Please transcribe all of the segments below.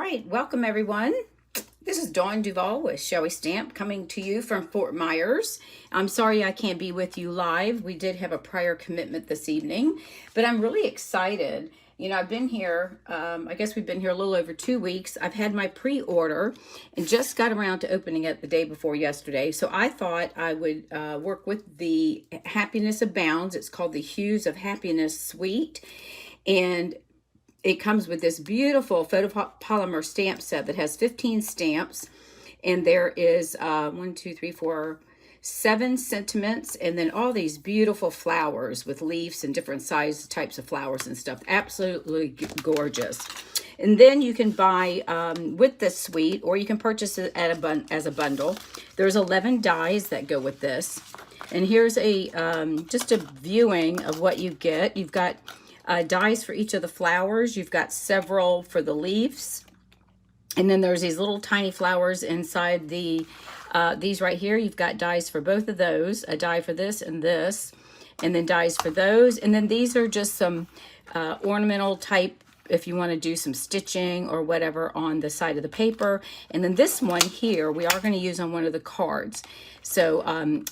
right, welcome everyone. This is Dawn Duval with Shall We Stamp coming to you from Fort Myers. I'm sorry I can't be with you live. We did have a prior commitment this evening, but I'm really excited. You know, I've been here, I guess we've been here a little over 2 weeks. I've had my pre-order and just got around to opening it the day before yesterday. So I thought I would work with the Happiness Abounds. It's called the Hues of Happiness Suite. And it comes with this beautiful photopolymer stamp set that has 15 stamps. And there is 7 sentiments, and then all these beautiful flowers with leaves and different size types of flowers and stuff. Absolutely gorgeous. And then you can buy with this suite, or you can purchase it at as a bundle. There's 11 dies that go with this. And here's a just a viewing of what you get. You've got dies for each of the flowers. You've got several for the leaves. And then there's these little tiny flowers inside the these right here. You've got dies for both of those, a die for this, and then dies for those. And then these are just some ornamental type, if you want to do some stitching or whatever on the side of the paper. And then this one here, we are going to use on one of the cards. So,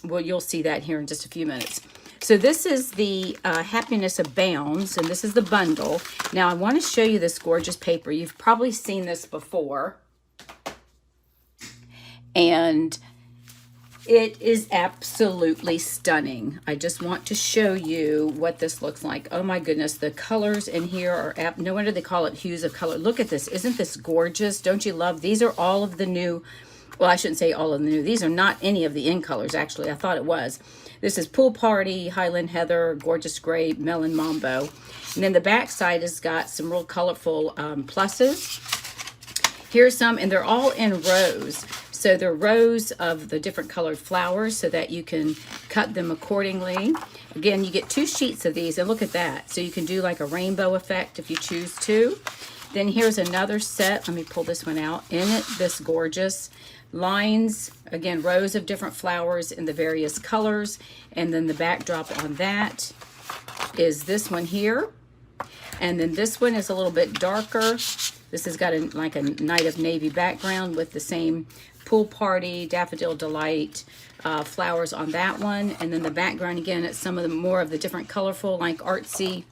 well, you'll see that here in just a few minutes. So this is the Happiness Abounds, and this is the bundle. Now, I want to show you this gorgeous paper. You've probably seen this before. And it is absolutely stunning. I just want to show you what this looks like. Oh my goodness, the colors in here are, no wonder they call it Hues of Color. Look at this. Isn't this gorgeous? Don't you love? These are all of the new, well, I shouldn't say all of the new. These are not any of the in colors, actually. I thought it was. This is Pool Party, Highland Heather, Gorgeous Gray, Melon Mambo. And then the back side has got some real colorful pluses. Here's some, and they're all in rows. So they're rows of the different colored flowers so that you can cut them accordingly. Again, you get 2 sheets of these, and look at that. So you can do like a rainbow effect if you choose to. Then here's another set. Let me pull this one out. In it, this gorgeous lines, again, rows of different flowers in the various colors. And then the backdrop on that is this one here. And then this one is a little bit darker. This has got like a Night of Navy background with the same Pool Party, Daffodil Delight flowers on that one. And then the background, again, it's some of the more of the different colorful, like artsy,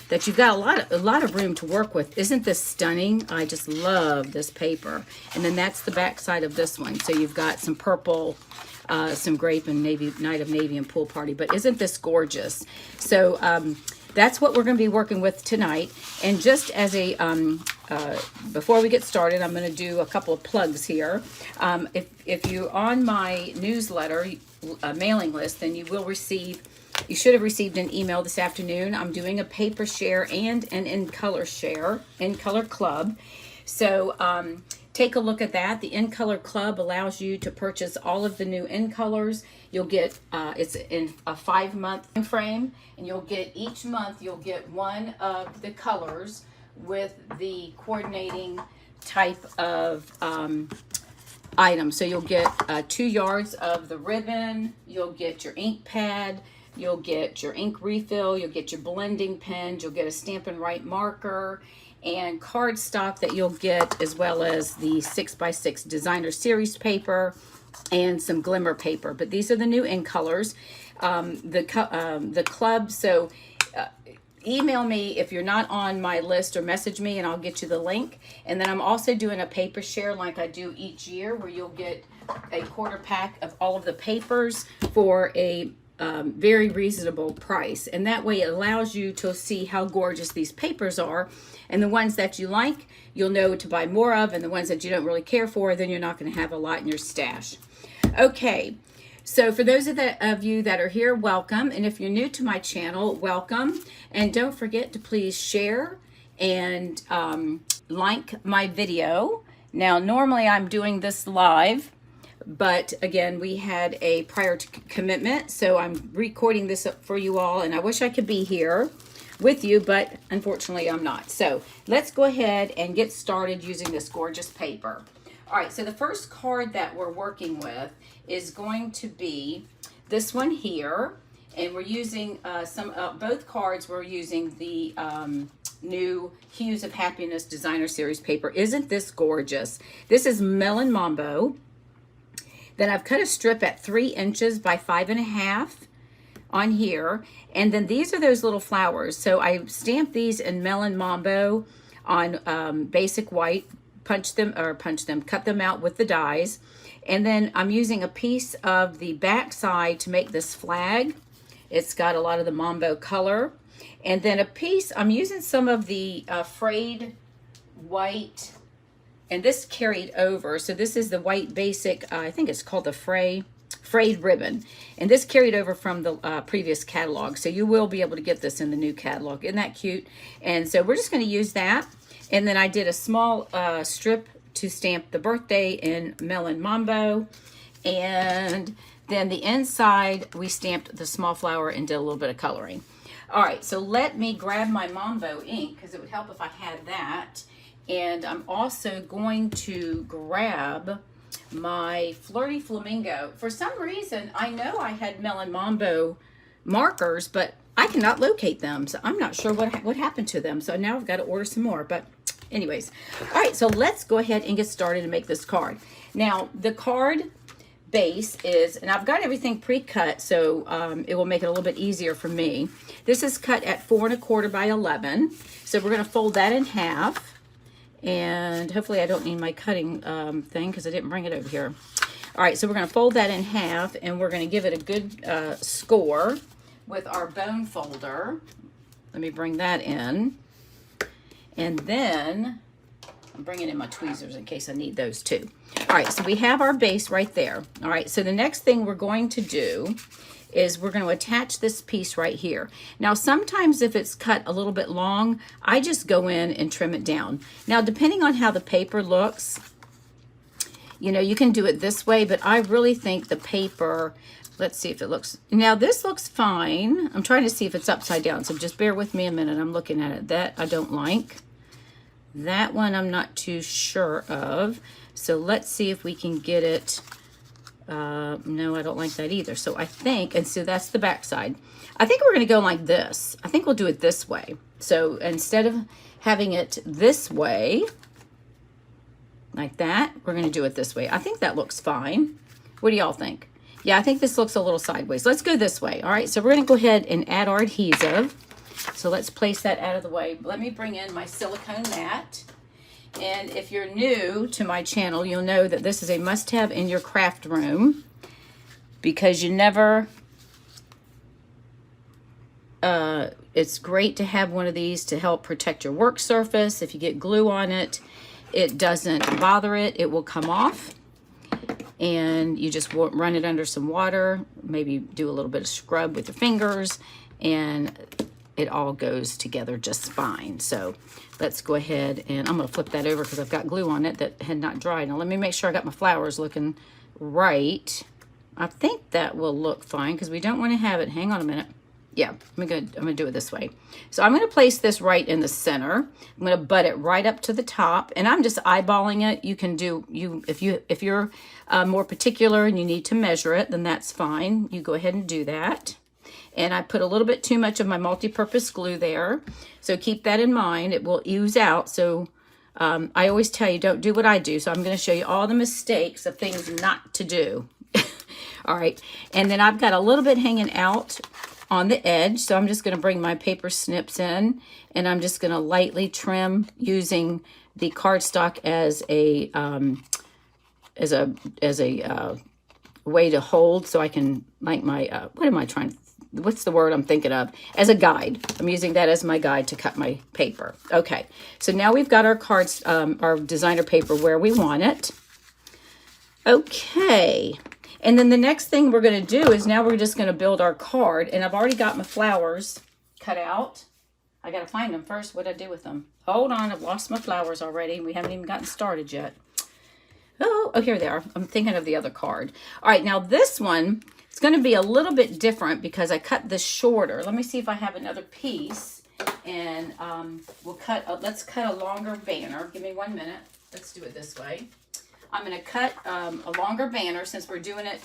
that you've got a lot of room to work with. Isn't this stunning? I just love this paper. And then that's the back side of this one. So you've got some purple, some grape and navy, Night of Navy and Pool Party. But isn't this gorgeous? So that's what we're going to be working with tonight. And just as a before we get started, I'm going to do a couple of plugs here. If you're on my newsletter mailing list, then you should have received an email this afternoon. I'm doing a paper share and an in-color share, in-color club. So take a look at that. The in-color club allows you to purchase all of the new in-colors. You'll get, it's in a 5-month frame, and you'll get each month, you'll get one of the colors with the coordinating type of item. So you'll get 2 yards of the ribbon, you'll get your ink pad, you'll get your ink refill, you'll get your blending pens, you'll get a Stampin' Right marker, and cardstock that you'll get, as well as the 6x6 designer series paper and some glimmer paper. But these are the new in colors. The club, so email me if you're not on my list, or message me and I'll get you the link. And then I'm also doing a paper share like I do each year, where you'll get a quarter pack of all of the papers for a very reasonable price. And that way it allows you to see how gorgeous these papers are. And the ones that you like, you'll know to buy more of. And the ones that you don't really care for, then you're not going to have a lot in your stash. Okay. So for those of you that are here, welcome. And if you're new to my channel, welcome. And don't forget to please share and like my video. Now, normally I'm doing this live, but again, we had a prior commitment, so I'm recording this up for you all, and I wish I could be here with you, but unfortunately I'm not. So let's go ahead and get started using this gorgeous paper. All right, so the first card that we're working with is going to be this one here, And we're using both cards, we're using the new Hues of Happiness Designer Series paper. Isn't this gorgeous? This is Melon Mambo. Then I've cut a strip at 3 inches by 5.5 on here. And then these are those little flowers. So I stamped these in Melon Mambo on basic white, cut them out with the dies. And then I'm using a piece of the back side to make this flag. It's got a lot of the Mambo color. And then a piece, I'm using some of the frayed white, and this carried over. So this is the white basic, I think it's called the frayed ribbon. And this carried over from the previous catalog. So you will be able to get this in the new catalog. Isn't that cute? And so we're just going to use that. And then I did a small strip to stamp the birthday in Melon Mambo. And then the inside, we stamped the small flower and did a little bit of coloring. All right, so let me grab my Mambo ink because it would help if I had that. And I'm also going to grab my Flirty Flamingo. For some reason, I know I had Melon Mambo markers, but I cannot locate them. So I'm not sure what happened to them. So now I've got to order some more. But anyways, all right, so let's go ahead and get started and make this card. Now, the card base is, and I've got everything pre-cut, so it will make it a little bit easier for me. This is cut at 4 1/4 by 11. So we're going to fold that in half. And hopefully I don't need my cutting thing because I didn't bring it over here. All right, so we're going to fold that in half, and we're going to give it a good score with our bone folder. Let me bring that in. And then I'm bringing in my tweezers in case I need those too. All right, so we have our base right there. All right, so the next thing we're going to do is we're going to attach this piece right here. Now, sometimes if it's cut a little bit long, I just go in and trim it down. Now, depending on how the paper looks, you know, you can do it this way, but I really think the paper, let's see if it looks, now this looks fine. I'm trying to see if it's upside down, so just bear with me a minute. I'm looking at it. That I don't like. That one I'm not too sure of. So let's see if we can get it. No, I don't like that either. So I think, and so that's the back side. I think we're going to go like this. I think we'll do it this way. So instead of having it this way, like that, we're going to do it this way. I think that looks fine. What do y'all think? Yeah, I think this looks a little sideways. Let's go this way. All right, so we're going to go ahead and add our adhesive. So let's place that out of the way. Let me bring in my silicone mat. And if you're new to my channel, you'll know that this is a must-have in your craft room because you never, it's great to have one of these to help protect your work surface. If you get glue on it, it doesn't bother it. It will come off. And you just run it under some water, maybe do a little bit of scrub with your fingers, and it all goes together just fine. So let's go ahead, and I'm going to flip that over because I've got glue on it that had not dried. Now let me make sure I got my flowers looking right. I think that will look fine because we don't want to have it. Hang on a minute. Yeah, I'm gonna do it this way. So I'm going to place this right in the center. I'm going to butt it right up to the top, and I'm just eyeballing it. You can do, if you're more particular and you need to measure it, then that's fine. You go ahead and do that. And I put a little bit too much of my multi-purpose glue there. So keep that in mind. It will ooze out. So I always tell you, don't do what I do. So I'm going to show you all the mistakes of things not to do. All right. And then I've got a little bit hanging out on the edge. So I'm just going to bring my paper snips in. And I'm just going to lightly trim using the cardstock as a way to hold. So I can, like my, what's the word I'm thinking of? As a guide. I'm using that as my guide to cut my paper. Okay, so now we've got our cards, our designer paper where we want it. Okay, and then the next thing we're going to do is now we're just going to build our card. And I've already got my flowers cut out. I got to find them first. What did I do with them? Hold on, I've lost my flowers already. We haven't even gotten started yet. Oh, here they are. I'm thinking of the other card. All right, now this one, it's going to be a little bit different because I cut this shorter. Let me see if I have another piece, and let's cut a longer banner. Give me 1 minute. Let's do it this way. I'm going to cut a longer banner since we're doing it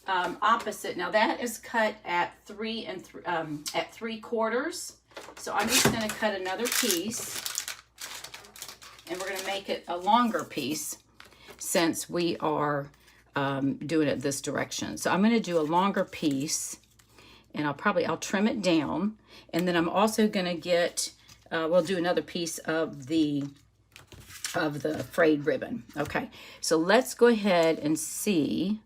opposite. Now that is cut at 3/4. So I'm just going to cut another piece, and we're going to make it a longer piece since we are doing it this direction. So I'm going to do a longer piece, and I'll trim it down, and then I'm also going to get we'll do another piece of the frayed ribbon. Okay, so let's go ahead and see.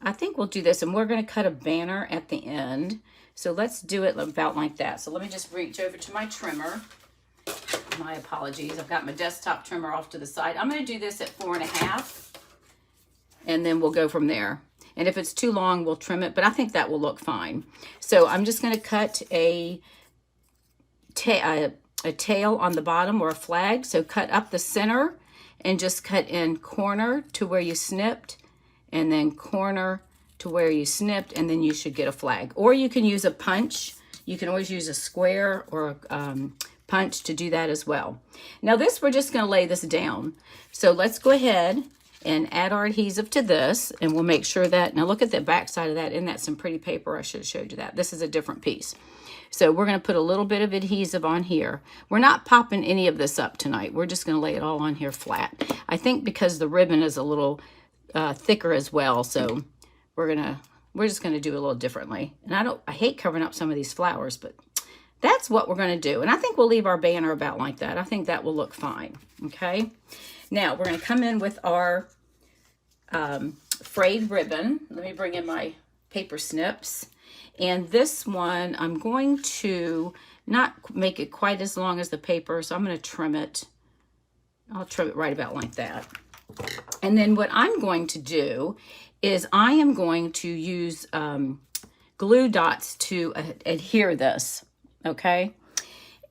I think we'll do this, and we're going to cut a banner at the end. So let's do it about like that. So let me just reach over to my trimmer. My apologies. I've got my desktop trimmer off to the side. I'm going to do this at 4.5, and then we'll go from there. And if it's too long, we'll trim it, but I think that will look fine. So I'm just going to cut a tail on the bottom, or a flag. So cut up the center and just cut in corner to where you snipped, and then corner to where you snipped, and then you should get a flag. Or you can use a punch. You can always use a square or a punch to do that as well. Now this, we're just going to lay this down. So let's go ahead and add our adhesive to this, and we'll make sure that, now look at the back side of that. Isn't that some pretty paper? I should have showed you that. This is a different piece. So we're going to put a little bit of adhesive on here. We're not popping any of this up tonight. We're just going to lay it all on here flat. I think because the ribbon is a little thicker as well, so we're just going to do it a little differently. And I hate covering up some of these flowers, but that's what we're going to do. And I think we'll leave our banner about like that. I think that will look fine. Okay. Now we're going to come in with our frayed ribbon. Let me bring in my paper snips. And this one, I'm going to not make it quite as long as the paper, so I'm going to trim it. I'll trim it right about like that. And then what I'm going to do is I am going to use glue dots to adhere this, okay?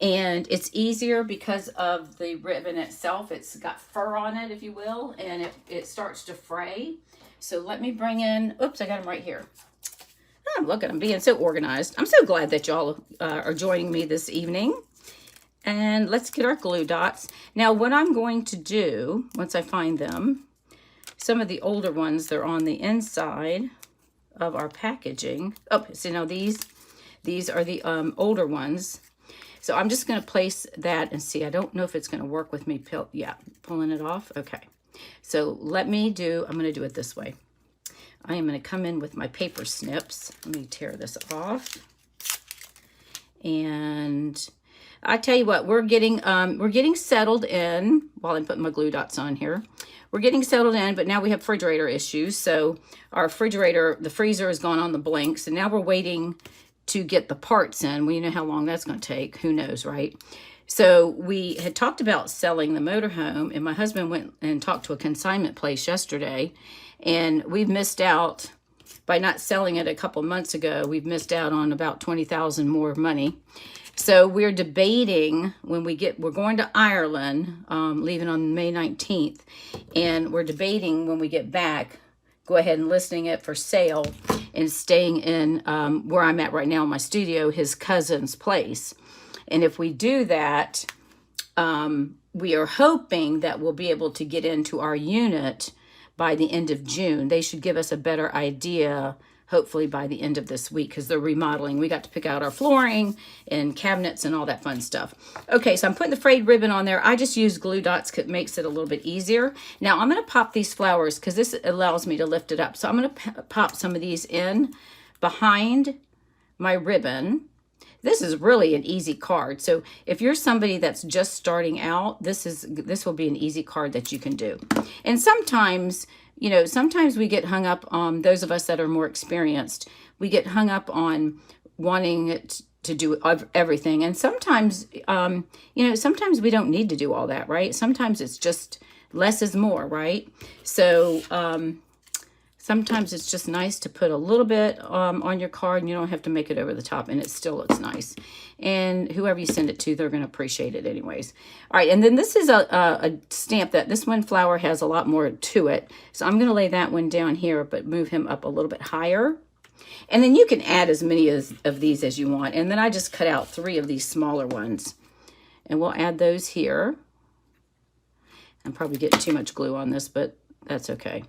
And it's easier because of the ribbon itself. It's got fur on it, if you will, and it starts to fray. So let me bring in, oops, I got them right here. Oh, look at them being so organized. I'm so glad that y'all are joining me this evening. And let's get our glue dots. Now what I'm going to do, once I find them, some of the older ones, they're on the inside of our packaging. Oh, so now these are the older ones. So I'm just going to place that and see. I don't know if it's going to work with me. Pulling it off. Okay. So I'm going to do it this way. I am going to come in with my paper snips. Let me tear this off. And I tell you what, we're getting settled in while I'm putting my glue dots on here. We're getting settled in, but now we have refrigerator issues. So our refrigerator, the freezer has gone on the blinks, and now we're waiting to get the parts in. Well, you know how long that's going to take. Who knows, right? So we had talked about selling the motorhome, and my husband went and talked to a consignment place yesterday, and we've missed out by not selling it a couple months ago. We've missed out on about $20,000 more money. So we're debating we're going to Ireland, leaving on May 19th, and we're debating when we get back, go ahead and listing it for sale and staying in where I'm at right now in my studio, his cousin's place. And if we do that, we are hoping that we'll be able to get into our unit by the end of June. They should give us a better idea, hopefully by the end of this week, because they're remodeling. We got to pick out our flooring and cabinets and all that fun stuff. Okay, so I'm putting the frayed ribbon on there. I just use glue dots because it makes it a little bit easier. Now I'm going to pop these flowers because this allows me to lift it up. So I'm going to pop some of these in behind my ribbon. This is really an easy card. So if you're somebody that's just starting out, this will be an easy card that you can do. And sometimes, sometimes we get hung up on, those of us that are more experienced, we get hung up on wanting it to do everything. And sometimes, sometimes we don't need to do all that, right? Sometimes it's just less is more, right? So sometimes it's just nice to put a little bit on your card, and you don't have to make it over the top, and it still looks nice. And whoever you send it to, they're going to appreciate it anyways. All right, and then this is a stamp that this one flower has a lot more to it. So I'm going to lay that one down here, but move him up a little bit higher. And then you can add as many of these as you want. And then I just cut out 3 of these smaller ones. And we'll add those here. I'm probably getting too much glue on this, but that's okay.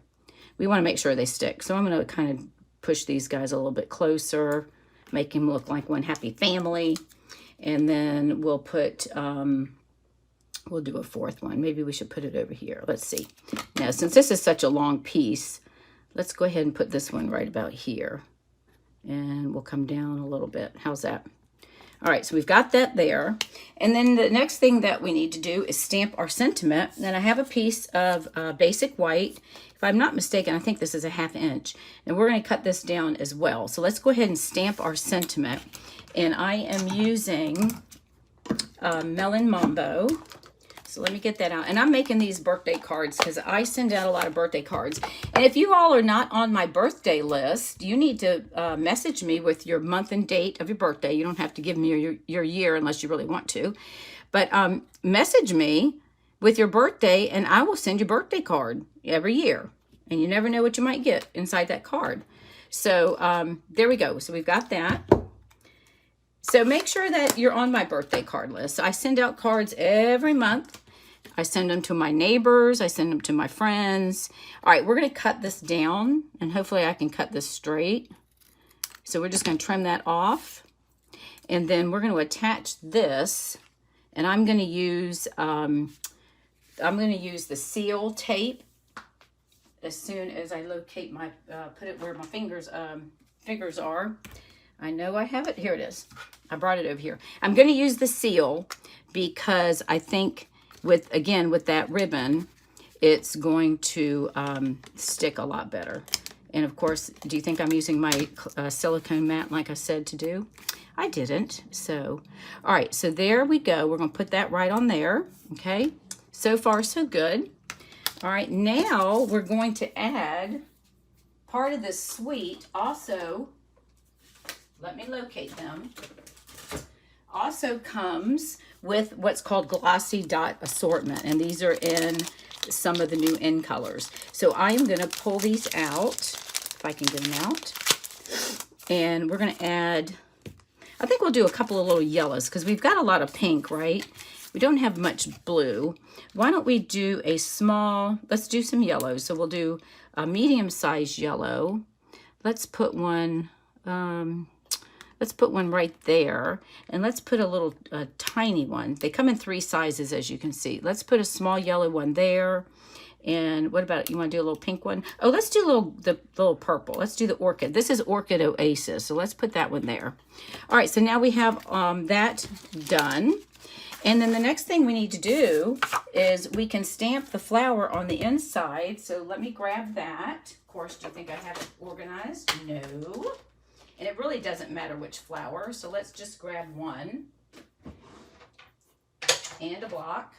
We want to make sure they stick. So I'm going to kind of push these guys a little bit closer, make them look like one happy family. And then we'll put, we'll do a fourth one. Maybe we should put it over here. Let's see. Now, since this is such a long piece, let's go ahead and put this one right about here. And we'll come down a little bit. How's that? All right, so we've got that there. And then the next thing that we need to do is stamp our sentiment. And I have a piece of basic white. If I'm not mistaken, I think this is a 1/2 inch. And we're going to cut this down as well. So let's go ahead and stamp our sentiment. And I am using Melon Mambo. So let me get that out. And I'm making these birthday cards because I send out a lot of birthday cards. And if you all are not on my birthday list, you need to message me with your month and date of your birthday. You don't have to give me your year unless you really want to. But message me with your birthday and I will send you a birthday card every year. And you never know what you might get inside that card. So there we go. So we've got that. So make sure that you're on my birthday card list. I send out cards every month. I send them to my neighbors. I send them to my friends. All right, we're going to cut this down, and hopefully I can cut this straight. So we're just going to trim that off. And then we're going to attach this, and I'm going to use the seal tape as soon as I locate my, put it where my fingers are. I know I have it. Here it is. I brought it over here. I'm going to use the seal because I think again, with that ribbon, it's going to stick a lot better. And of course, do you think I'm using my silicone mat like I said to do? I didn't. So, all right. So there we go. We're going to put that right on there. Okay. So far, so good. All right. Now we're going to add part of this suite also. Let me locate them. Also comes with what's called glossy dot assortment. And these are in some of the new in colors. So I am going to pull these out, if I can get them out. And we're going to add, I think we'll do a couple of little yellows because we've got a lot of pink, right? We don't have much blue. Why don't we do a small, let's do some yellows. So we'll do a medium-sized yellow. Let's put one, right there, and let's put a tiny one. They come in 3 sizes, as you can see. Let's put a small yellow one there. And what about, you want to do a little pink one? Oh, let's do the little purple. Let's do the orchid. This is Orchid Oasis, so let's put that one there. All right, so now we have that done. And then the next thing we need to do is we can stamp the flower on the inside. So let me grab that. Of course, do you think I have it organized? No. And it really doesn't matter which flower, so let's just grab one and a block.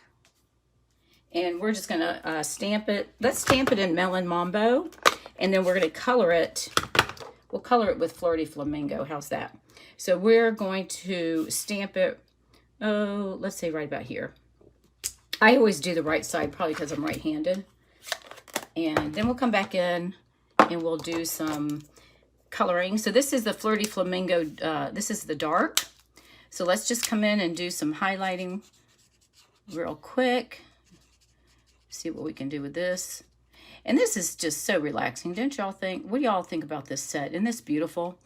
And we're just gonna stamp it. Let's stamp it in Melon Mambo, and then we're gonna color it. We'll color it with Flirty Flamingo. How's that? So we're going to stamp it, oh, let's say right about here. I always do the right side, probably because I'm right-handed. And then we'll come back in and we'll do some coloring. So this is the Flirty Flamingo, this is the dark. So let's just come in and do some highlighting real quick. See what we can do with this. And this is just so relaxing, don't y'all think? What do y'all think about this set? Isn't this beautiful?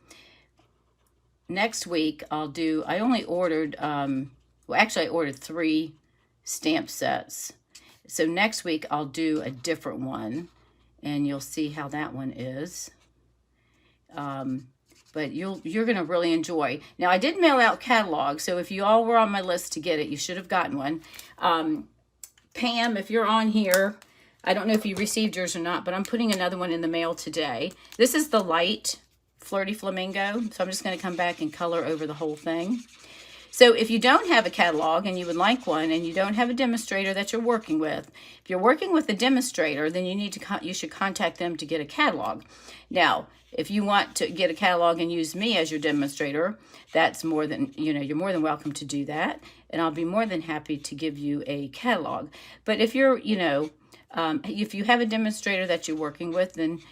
Next week I only ordered, well actually I ordered 3 stamp sets. So next week I'll do a different one and you'll see how that one is. But you're going to really enjoy. Now, I did mail out catalogs, so if you all were on my list to get it, you should have gotten one. Pam, if you're on here, I don't know if you received yours or not, but I'm putting another one in the mail today. This is the light Flirty Flamingo, so I'm just going to come back and color over the whole thing. So if you don't have a catalog and you would like one and you don't have a demonstrator that you're working with, if you're working with a demonstrator, then you should contact them to get a catalog. Now, if you want to get a catalog and use me as your demonstrator, that's more than, you're more than welcome to do that. And I'll be more than happy to give you a catalog. But if you're, if you have a demonstrator that you're working with, then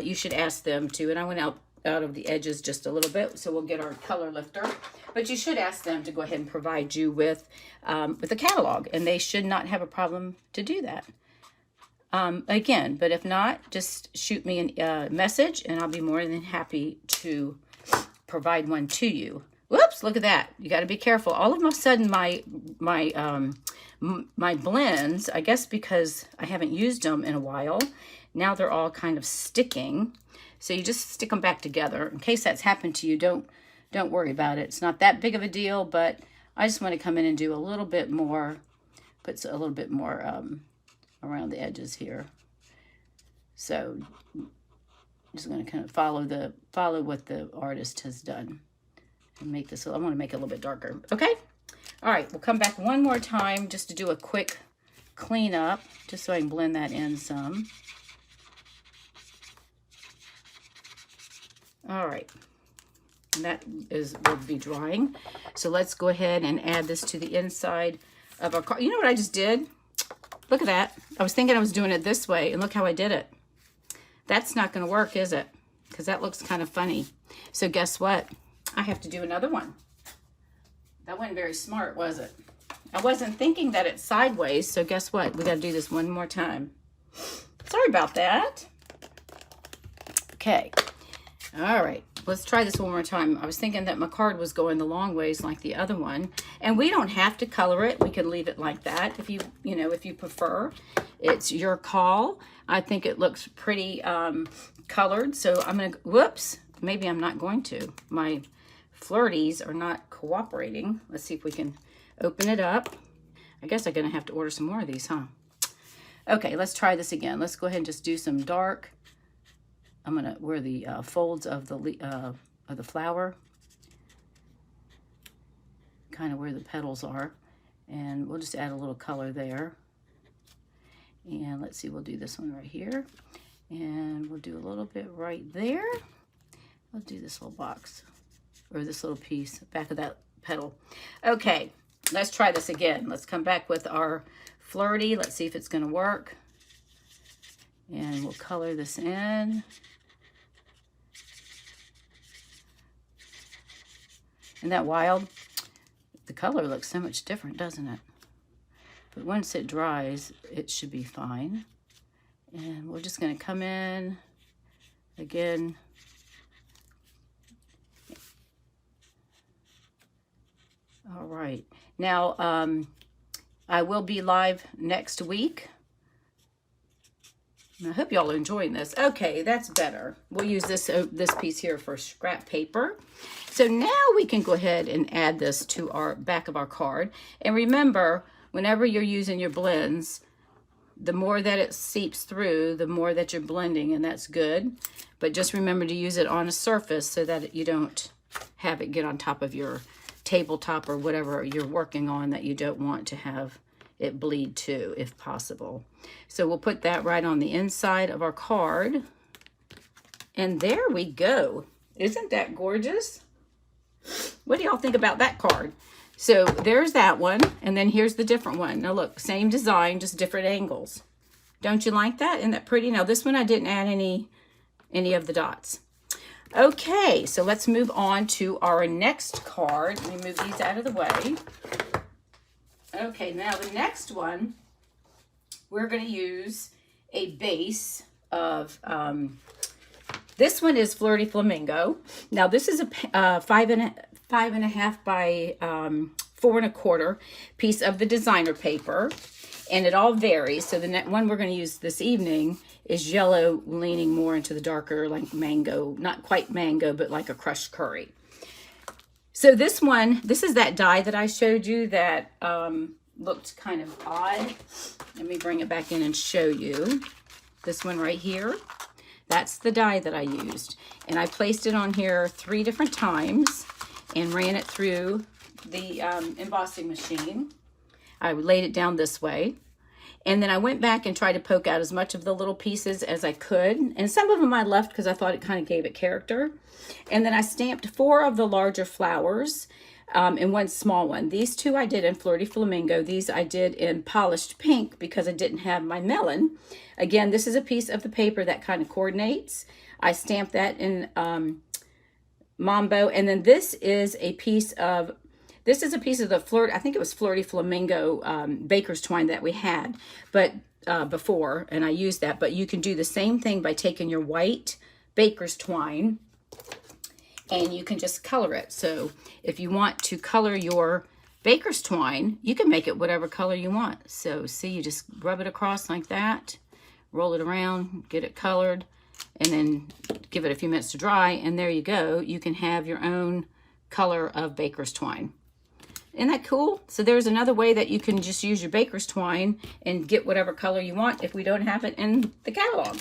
you should ask them to. And I went out of the edges just a little bit, so we'll get our color lifter. But you should ask them to go ahead and provide you with a catalog, and they should not have a problem to do that. again. But if not, just shoot me a message and I'll be more than happy to provide one to you. Whoops, look at that. You got to be careful. All of a sudden my blends, I guess because I haven't used them in a while, now they're all kind of sticking. So you just stick them back together. In case that's happened to you, don't worry about it. It's not that big of a deal, but I just want to come in and do a little bit more, put a little bit more around the edges here. So I'm just going to kind of follow what the artist has done and make this. I want to make it a little bit darker. Okay. All right. We'll come back one more time just to do a quick cleanup, just so I can blend that in some. All right. And that will be drying. So let's go ahead and add this to the inside of our card. You know what I just did? Look at that. I was thinking I was doing it this way, and look how I did it. That's not going to work, is it? Because that looks kind of funny. So guess what? I have to do another one. That wasn't very smart, was it? I wasn't thinking that it's sideways, so guess what? We got to do this one more time. Sorry about that. Okay. All right. Let's try this one more time. I was thinking that my card was going the long ways like the other one. And we don't have to color it. We can leave it like that if if you prefer. It's your call. I think it looks pretty colored. So I'm going to, whoops, maybe I'm not going to. My flirties are not cooperating. Let's see if we can open it up. I guess I'm going to have to order some more of these, huh? Okay, let's try this again. Let's go ahead and just do some dark. I'm going to wear the folds of the flower, kind of where the petals are, and we'll just add a little color there. And let's see, we'll do this one right here, and we'll do a little bit right there. Let's do this little box, or this little piece, back of that petal. Okay, let's try this again. Let's come back with our flirty. Let's see if it's going to work. And we'll color this in. Isn't that wild? The color looks so much different, doesn't it? But once it dries, it should be fine. And we're just going to come in again. All right. Now, I will be live next week. I hope y'all are enjoying this. Okay, that's better. We'll use this piece here for scrap paper. So now we can go ahead and add this to our back of our card. And remember, whenever you're using your blends, the more that it seeps through, the more that you're blending, and that's good. But just remember to use it on a surface so that you don't have it get on top of your tabletop or whatever you're working on that you don't want to have it bleed too, if possible. So we'll put that right on the inside of our card. And there we go. Isn't that gorgeous? What do y'all think about that card? So there's that one, and then here's the different one. Now look, same design, just different angles. Don't you like that? Isn't that pretty? Now this one I didn't add any of the dots. Okay, so let's move on to our next card. Let me move these out of the way. Okay, now the next one, we're going to use a base of, this one is Flirty Flamingo. Now this is a 5 and a half by 4 1/4 piece of the designer paper, and it all varies. So the next one we're going to use this evening is yellow, leaning more into the darker, like mango, not quite mango, but like a crushed curry. So this one, this is that die that I showed you that looked kind of odd. Let me bring it back in and show you. This one right here, that's the die that I used. And I placed it on here 3 different times and ran it through the embossing machine. I laid it down this way. And then I went back and tried to poke out as much of the little pieces as I could. And some of them I left because I thought it kind of gave it character. And then I stamped 4 of the larger flowers and 1 small one. These 2 I did in Flirty Flamingo. These I did in polished pink because I didn't have my melon. Again, this is a piece of the paper that kind of coordinates. I stamped that in Mambo. And then this is a piece of the I think it was Flirty Flamingo baker's twine that we had. But before, and I used that, but you can do the same thing by taking your white baker's twine and you can just color it. So if you want to color your baker's twine, you can make it whatever color you want. So see, you just rub it across like that, roll it around, get it colored, and then give it a few minutes to dry, and there you go. You can have your own color of baker's twine. Isn't that cool? So there's another way that you can just use your baker's twine and get whatever color you want if we don't have it in the catalog.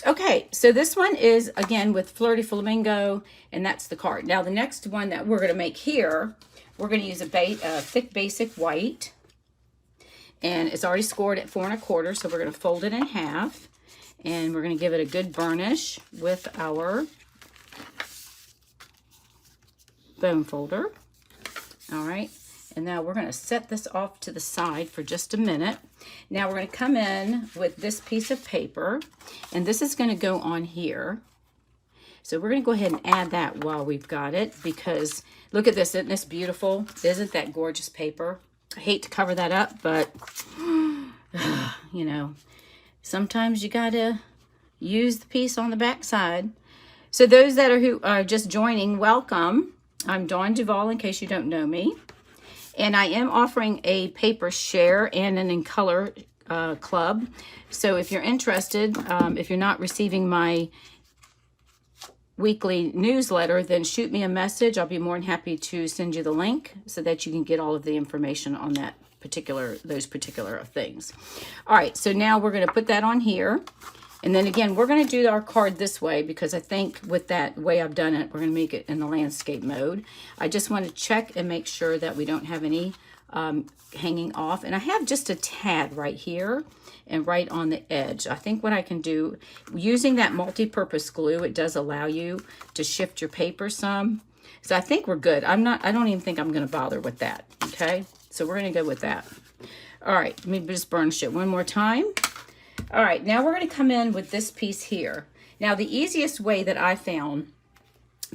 Okay, so this one is, again, with Flirty Flamingo, and that's the card. Now, the next one that we're going to make here, we're going to use a thick basic white, and it's already scored at 4 1/4, so we're going to fold it in half, and we're going to give it a good burnish with our bone folder. All right, and now we're going to set this off to the side for just a minute. Now we're going to come in with this piece of paper, and this is going to go on here. So we're going to go ahead and add that while we've got it, because look at this. Isn't this beautiful? Isn't that gorgeous paper? I hate to cover that up, but you know, sometimes you got to use the piece on the back side. So those that are just joining, welcome. I'm Dawn Duvall, in case you don't know me. And I am offering a paper share and an in color club. So if you're interested, if you're not receiving my weekly newsletter, then shoot me a message. I'll be more than happy to send you the link so that you can get all of the information on those particular things. All right, so now we're going to put that on here. And then again, we're going to do our card this way because I think with that way I've done it, we're going to make it in the landscape mode. I just want to check and make sure that we don't have any hanging off. And I have just a tad right here and right on the edge. I think what I can do, using that multi-purpose glue, it does allow you to shift your paper some. So I think we're good. I don't even think I'm going to bother with that. Okay, so we're going to go with that. All right, let me just burnish it one more time. All right, now we're going to come in with this piece here. Now, the easiest way that I found,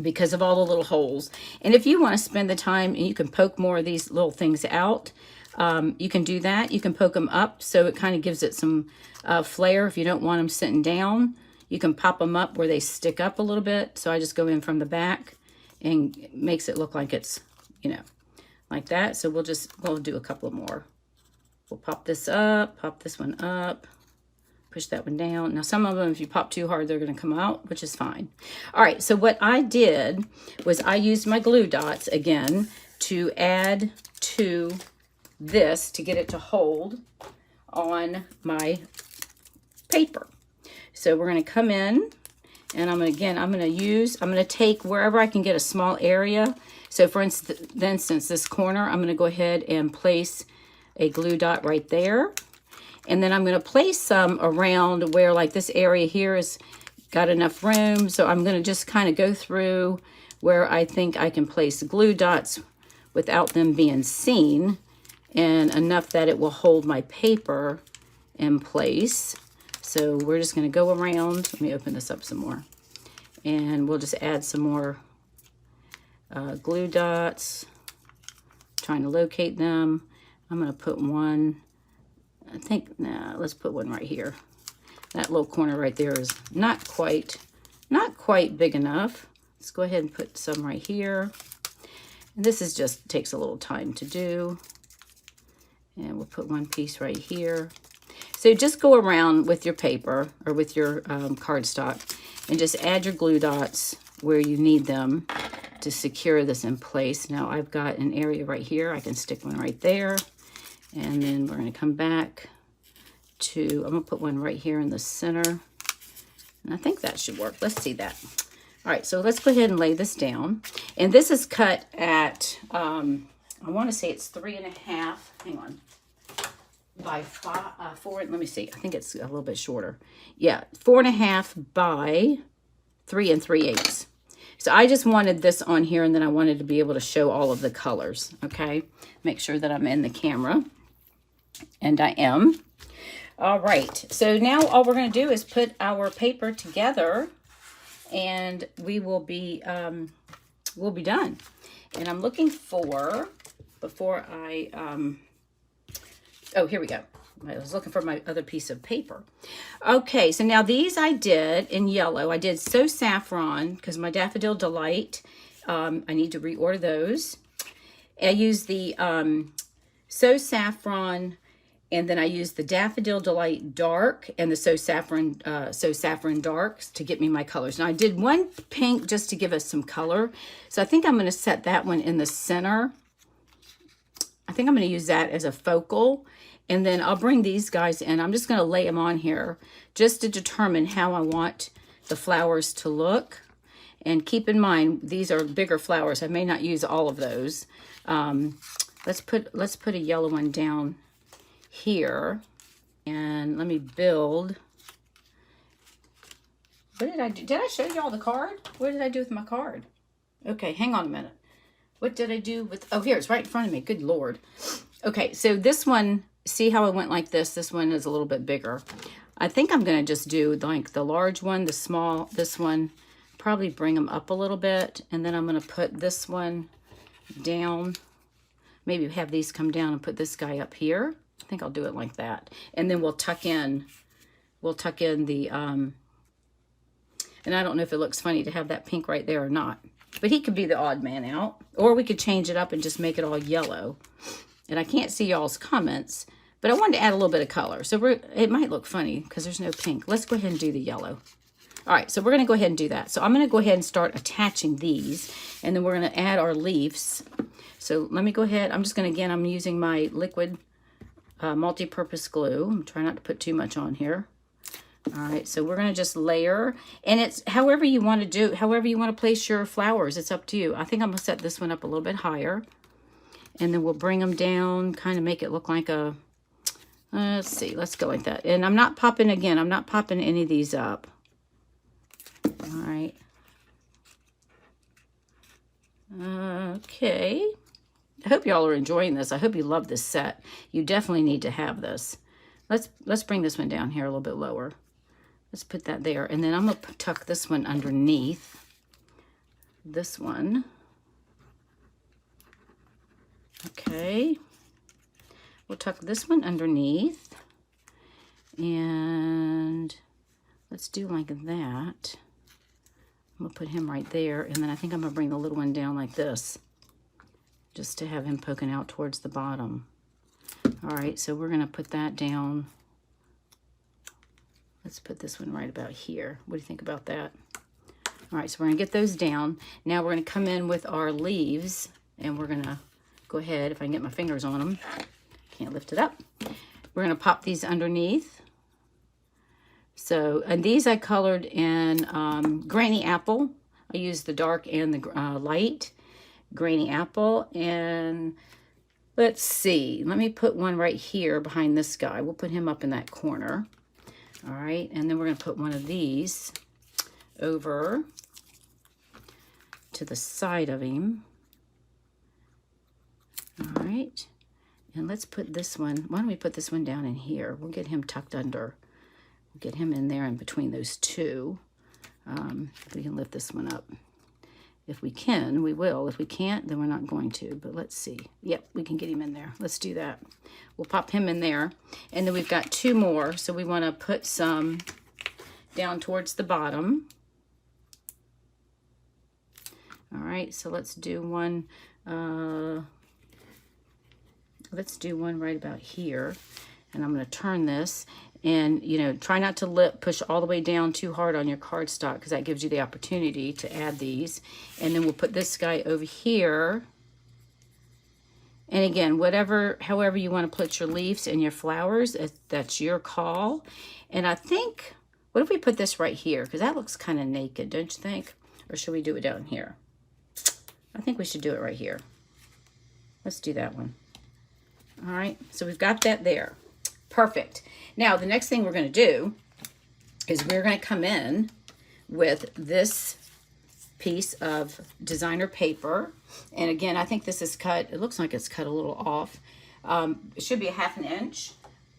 because of all the little holes, and if you want to spend the time and you can poke more of these little things out, you can do that. You can poke them up so it kind of gives it some flair. If you don't want them sitting down, you can pop them up where they stick up a little bit. So I just go in from the back and it makes it look like it's, you know, like that. So we'll do a couple more. We'll pop this up, pop this one up. Push that one down. Now, some of them, if you pop too hard, they're going to come out, which is fine. All right, so what I did was I used my glue dots again to add to this to get it to hold on my paper. So we're going to come in, and I'm going to take wherever I can get a small area. So for instance, this corner, I'm going to go ahead and place a glue dot right there. And then I'm going to place some around where, like, this area here has got enough room. So I'm going to just kind of go through where I think I can place glue dots without them being seen, and enough that it will hold my paper in place. So we're just going to go around. Let me open this up some more. And we'll just add some more glue dots. Trying to locate them. I'm going to put one. I think, nah, let's put one right here. That little corner right there is not quite big enough. Let's go ahead and put some right here. And this is just takes a little time to do. And we'll put one piece right here. So just go around with your paper or with your cardstock and just add your glue dots where you need them to secure this in place. Now I've got an area right here. I can stick one right there. And then we're going to come back to, I'm going to put one right here in the center. And I think that should work. Let's see that. All right, so let's go ahead and lay this down. And this is cut at, I want to say it's 3.5, hang on, by 4, let me see. I think it's a little bit shorter. Yeah, 4.5 by 3 3/8. So I just wanted this on here, and then I wanted to be able to show all of the colors, okay? Make sure that I'm in the camera. And I am. All right, so now all we're going to do is put our paper together, and we will be we'll be done. And I'm looking for, before I oh, here we go. I was looking for my other piece of paper. Okay, so now these I did in yellow. I did So Saffron because my Daffodil Delight. I need to reorder those. I used the So Saffron, and then I used the Daffodil Delight Dark and the So Saffron Darks to get me my colors. Now I did one pink just to give us some color. So I think I'm going to set that one in the center. I think I'm going to use that as a focal. And then I'll bring these guys in. I'm just going to lay them on here just to determine how I want the flowers to look. And keep in mind, these are bigger flowers. I may not use all of those. Let's put a yellow one down here. And let me build. What did I do? Did I show you all the card? What did I do with my card? Okay, hang on a minute. What did I do with, oh, here, it's right in front of me. Good Lord. Okay, so this one, see how I went like this? This one is a little bit bigger. I think I'm going to just do like the large one, the small, this one, probably bring them up a little bit. And then I'm going to put this one down. Maybe have these come down and put this guy up here. I think I'll do it like that. And then we'll tuck in the, and I don't know if it looks funny to have that pink right there or not. But he could be the odd man out. Or we could change it up and just make it all yellow. And I can't see y'all's comments, but I wanted to add a little bit of color. So it might look funny because there's no pink. Let's go ahead and do the yellow. All right, so we're going to go ahead and do that. So I'm going to go ahead and start attaching these. And then we're going to add our leaves. So let me go ahead. I'm just going to, again, I'm using my liquid multi-purpose glue. I'm trying not to put too much on here. All right, so we're going to just layer, and it's however you want to do, however you want to place your flowers, it's up to you. I think I'm going to set this one up a little bit higher, and then we'll bring them down, kind of make it look like a, let's see, let's go like that. And I'm not popping, again, I'm not popping any of these up. All right. Okay. I hope y'all are enjoying this. I hope you love this set. You definitely need to have this. Let's bring this one down here a little bit lower. Let's put that there. And then I'm going to tuck this one underneath this one. Okay. We'll tuck this one underneath. And let's do like that. I'm going to put him right there. And then I think I'm going to bring the little one down like this, just to have him poking out towards the bottom. All right, so we're going to put that down. Let's put this one right about here. What do you think about that? All right, so we're going to get those down. Now we're going to come in with our leaves, and we're going to go ahead, if I can get my fingers on them. Can't lift it up. We're going to pop these underneath. So, and these I colored in Granny Apple. I used the dark and the light. Granny Apple, and let's see, let me put one right here behind this guy. We'll put him up in that corner. All right, and then we're going to put one of these over to the side of him. All right, and let's put this one, why don't we put this one down in here? We'll get him tucked under. We'll get him in there in between those two. We can lift this one up. If we can, we will. If we can't, then we're not going to. But let's see. Yep, we can get him in there. Let's do that. We'll pop him in there. And then we've got two more. So we want to put some down towards the bottom. All right, so let's do one. Let's do one right about here. And I'm going to turn this. And, you know, try not to push all the way down too hard on your cardstock, because that gives you the opportunity to add these. And then we'll put this guy over here. And again, however you want to put your leaves and your flowers, that's your call. And I think, what if we put this right here? Because that looks kind of naked, don't you think? Or should we do it down here? I think we should do it right here. Let's do that one. All right, so we've got that there. Perfect. Now, the next thing we're going to do is we're going to come in with this piece of designer paper. And again, I think this is cut. It looks like it's cut a little off. It should be a 1/2 inch,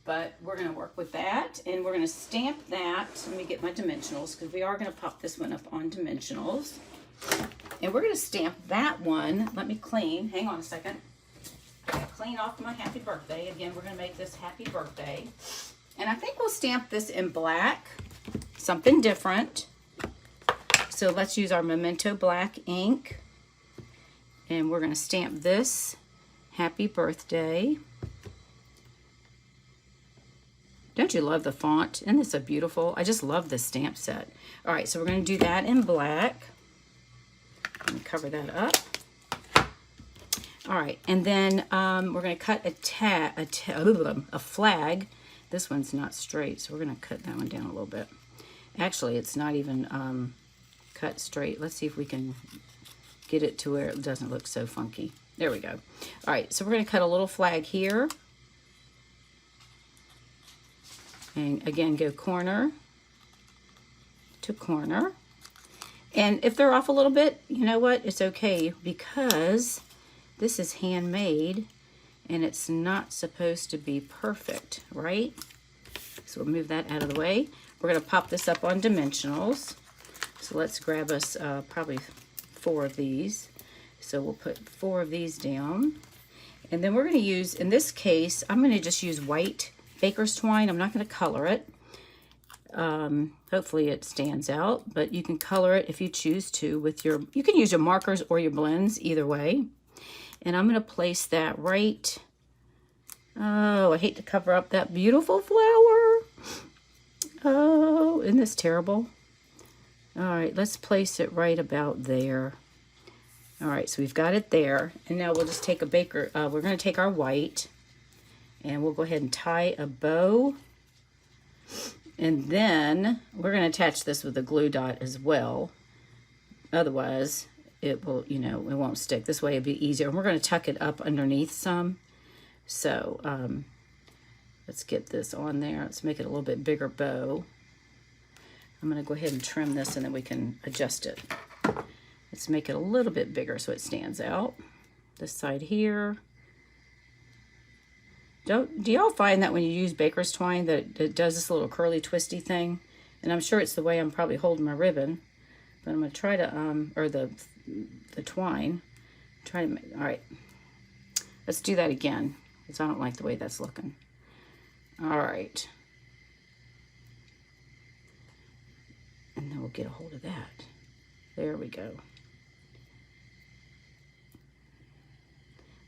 but we're going to work with that. And we're going to stamp that. Let me get my dimensionals, because we are going to pop this one up on dimensionals. And we're going to stamp that one. Let me clean. Hang on a second. clean off my happy birthday. Again, we're going to make this happy birthday. And I think we'll stamp this in black, something different. So let's use our Memento black ink. And we're going to stamp this happy birthday. Don't you love the font? Isn't this so beautiful? I just love this stamp set. All right, so we're going to do that in black. Let me cover that up. All right, and then we're going to cut a flag. This one's not straight, so we're going to cut that one down a little bit. Actually, it's not even cut straight. Let's see if we can get it to where it doesn't look so funky. There we go. All right, so we're going to cut a little flag here. And again, go corner to corner. And if they're off a little bit, you know what? It's okay, because this is handmade and it's not supposed to be perfect, right? So we'll move that out of the way. We're going to pop this up on dimensionals. So let's grab us probably 4 of these. So we'll put 4 of these down. And then we're going to use, in this case, I'm going to just use white baker's twine. I'm not going to color it. Hopefully it stands out, but you can color it if you choose to with your, you can use your markers or your blends, either way. And I'm going to place that right, oh, I hate to cover up that beautiful flower. Oh, isn't this terrible? All right, let's place it right about there. All right, so we've got it there. And now we'll just take a we're going to take our white and we'll go ahead and tie a bow. And then we're going to attach this with a glue dot as well. Otherwise, it will, you know, it won't stick. This way it'll be easier. And we're going to tuck it up underneath some. So let's get this on there. Let's make it a little bit bigger bow. I'm going to go ahead and trim this and then we can adjust it. Let's make it a little bit bigger so it stands out. This side here. Do y'all find that when you use baker's twine that it does this little curly twisty thing? And I'm sure it's the way I'm probably holding my ribbon. But I'm going to try to, or the twine. Try to make, all right. Let's do that again, because I don't like the way that's looking. All right. And then we'll get a hold of that. There we go.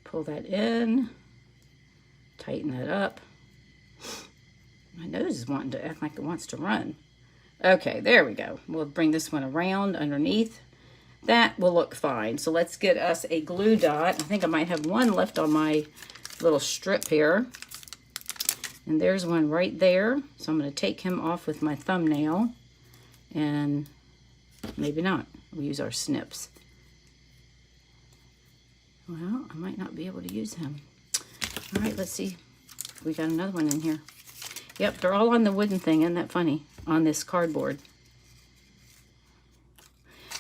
Pull that in. Tighten that up. My nose is wanting to act like it wants to run. Okay, there we go. We'll bring this one around underneath. That will look fine. So let's get us a glue dot. I think I might have one left on my little strip here. And there's one right there. So I'm going to take him off with my thumbnail. And maybe not. We'll use our snips. Well, I might not be able to use him. All right, let's see. We got another one in here. Yep, they're all on the wooden thing. Isn't that funny? On this cardboard.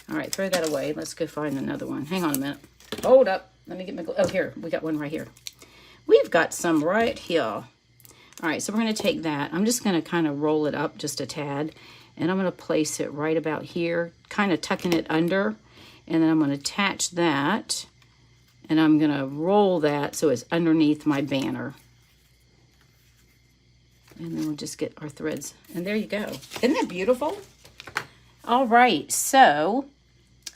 All right, throw that away. Let's go find another one. Hang on a minute. Hold up. Let me get my glue. Oh, here. We got one right here. We've got some right here. All right, so we're going to take that. I'm just going to kind of roll it up just a tad. And I'm going to place it right about here, kind of tucking it under. And then I'm going to attach that. And I'm going to roll that so it's underneath my banner. And then we'll just get our threads. And there you go. Isn't that beautiful? All right, so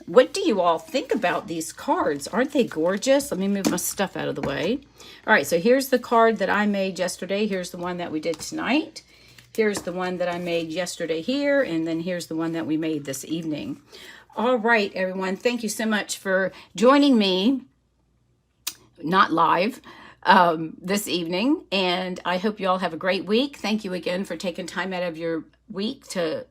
what do you all think about these cards? Aren't they gorgeous? Let me move my stuff out of the way. All right, so here's the card that I made yesterday. Here's the one that we did tonight. Here's the one that I made yesterday here. And then here's the one that we made this evening. All right, everyone. Thank you so much for joining me. Not live this evening, and I hope you all have a great week. Thank you again for taking time out of your week to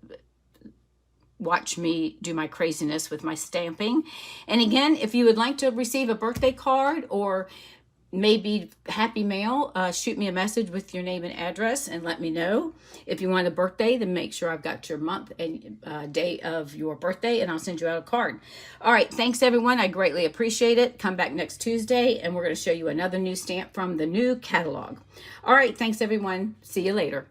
watch me do my craziness with my stamping. And again, if you would like to receive a birthday card or maybe happy mail, shoot me a message with your name and address and let me know. If you want a birthday, then make sure I've got your month and day of your birthday, and I'll send you out a card. All right, thanks everyone. I greatly appreciate it. Come back next Tuesday and we're going to show you another new stamp from the new catalog. All right, thanks everyone. See you later.